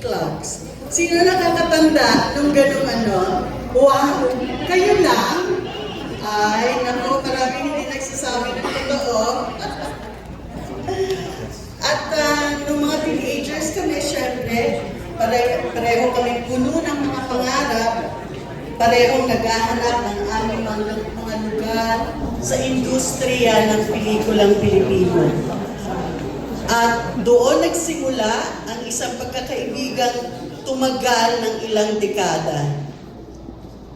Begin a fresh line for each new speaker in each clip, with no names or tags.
clocks. Sino nakakatanda nung ganung ano? Wow! Kayo lang? Ay, naku, maraming hindi nagsasabi ng totoo. At nung mga teenagers kami, syempre, pareho kami puno ng mga pangarap, parehong naghahanap ng aming mga lugar sa industriya ng pelikulang Pilipino. At doon nagsimula ang isang pagkakaibigang tumagal ng ilang dekada.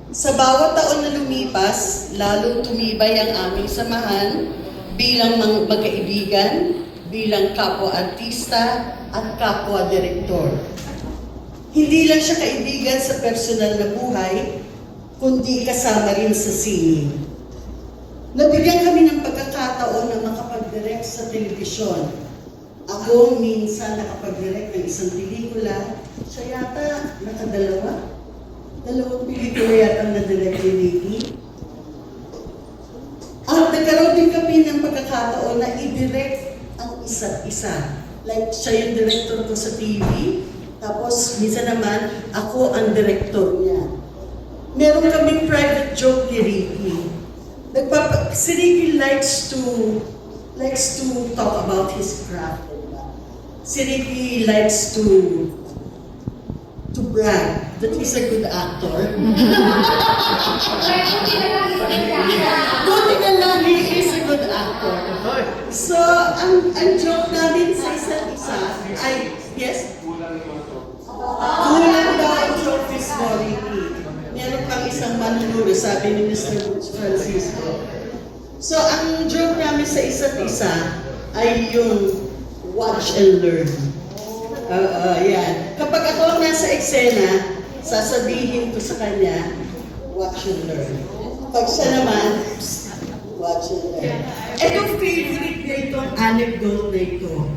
Sa bawat taon na lumipas, lalong tumibay ang aming samahan bilang magkaibigan, bilang kapwa-artista at kapwa-direktor. Hindi lang siya kaibigan sa personal na buhay, kundi kasama rin sa sine. Nabigyan kami ng pagkakataon na makapag-direct sa telebisyon. Ako minsan nakapag-direct ng isang pelikula, siya yata nakadalawa. Dalawang pelikula yata na-direct ni Ricky. At nagkaroon din kami ng pagkakataon na i-direct ang isa't isa. Like, siya yung director ko sa TV, tapos minsan naman, ako ang director niya. Meron kaming private joke ni Ricky. Si Ricky likes to talk about his craft. Si Ricky likes to brag that he's a good actor. Buti na lang, he is a good actor. So, ang joke namin sa isa't isa ay, yes? Kulang daw ang trophies mo, Ricky. Meron pang isang manunuro, sabi ni Mr. Francisco. So, ang joke namin sa isa't isa ay yung watch and learn. Yan. Kapag ako ang nasa eksena, sasabihin ko sa kanya, watch and learn. Pag siya naman, watch and learn. Itong favorite na itong anecdote na ito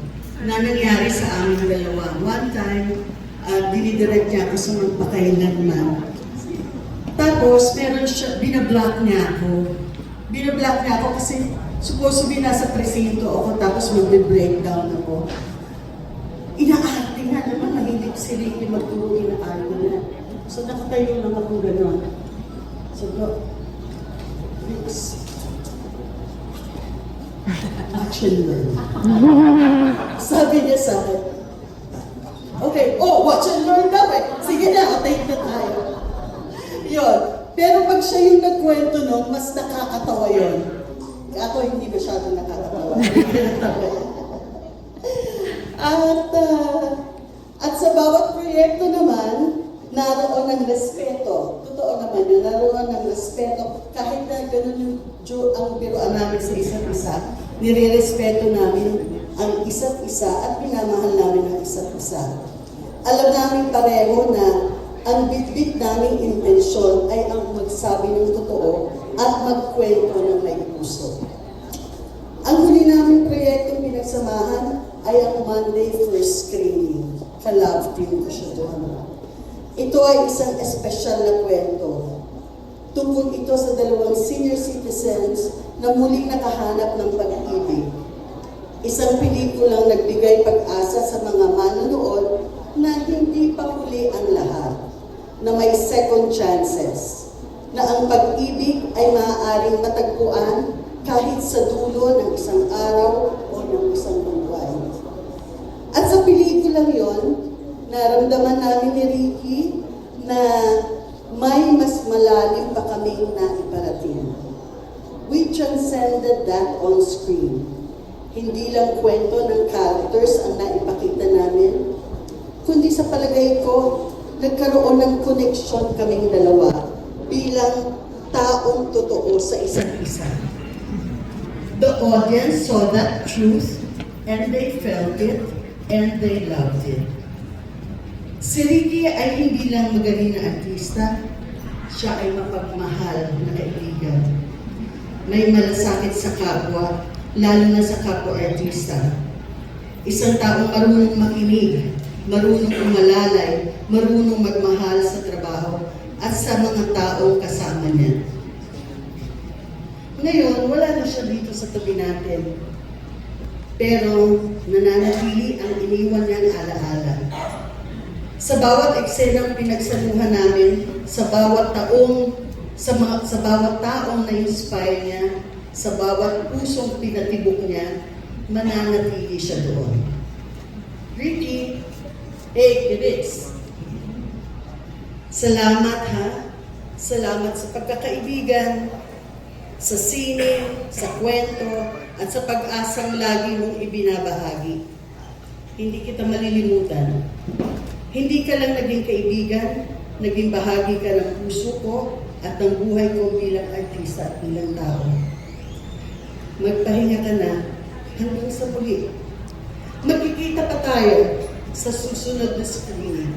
na nangyari sa aming dalawa. One time, dinidirect niya ako sa magpakailanman. Tapos, meron siya, binablock niya ako. Binablock niya ako kasi supposed to be nasa presinto ako tapos magbe-breakdown ako. Inaarte nga naman, mahilig si Ricky magturo, inaarte na. So nakatayo lang ako gano'n. So, action learn. Sabi niya sa akin, okay, watch and learn daw eh. Sige na, take na tayo. Yun. Pero pag siya yung nagkwento nun, mas nakakatawa yun. Ako hindi masyado nakakatawa. At sa bawat proyekto naman, naroon ng respeto. Totoo naman yun, naroon ng respeto. Kahit na gano'n yung ang biruan namin sa isa't isa, nire-respeto namin ang isa't isa at pinamahal namin ang isa't isa. Alam namin pareho na ang bitbit naming intensyon ay ang magsabi ng totoo at magkwento ng may puso. Ang huli naming proyektong pinagsamahan ay ang Monday first screening. Ka-love team ko siya doon. Ito ay isang espesyal na kwento. Tungkol ito sa dalawang senior citizens na muling nakahanap ng pag-ibig. Isang pelikulang nagbigay pag-asa sa mga manonood na hindi pa huli ang lahat, na may second chances, na ang pag-ibig ay maaaring matagpuan kahit sa dulo ng isang araw o ng isang buhay. At sa pelikulang yon, naramdaman namin ni Ricky na may mas malalim pa kaming naiparating. We transcended that on screen. Hindi lang kwento ng characters ang naipakita namin, kundi sa palagay ko, nagkaroon ng koneksyon kaming dalawa bilang taong totoo sa isa't isa. The audience saw that truth and they felt it and they loved it. Si Ricky ay hindi lang magaling na artista, siya ay mapagmahal na kaibigan. May malasakit sa kapwa, lalo na sa kapwa-artista. Isang taong marunong makinig, marunong umalalay, marunong magmahal sa trabaho at sa mga taong kasama niya. Ngayon, wala na siya dito sa tabi natin. Pero nananatili ang iniwan niyang alaala. Sa bawat eksenang pinagsaluhan namin, sa bawat taong na-inspire niya, sa bawat pusong pinatibok niya, mananatili siya doon. Ricky A. Perez. Salamat ha. Salamat sa pagkakaibigan, sa sine, sa kwento, at sa pag-asang lagi mong ibinabahagi. Hindi kita malilimutan. Hindi ka lang naging kaibigan, naging bahagi ka ng puso ko at ng buhay ko bilang artista at bilang tao. Magpahinga ka na hanggang sa muli. Magkikita pa tayo sa susunod na screening.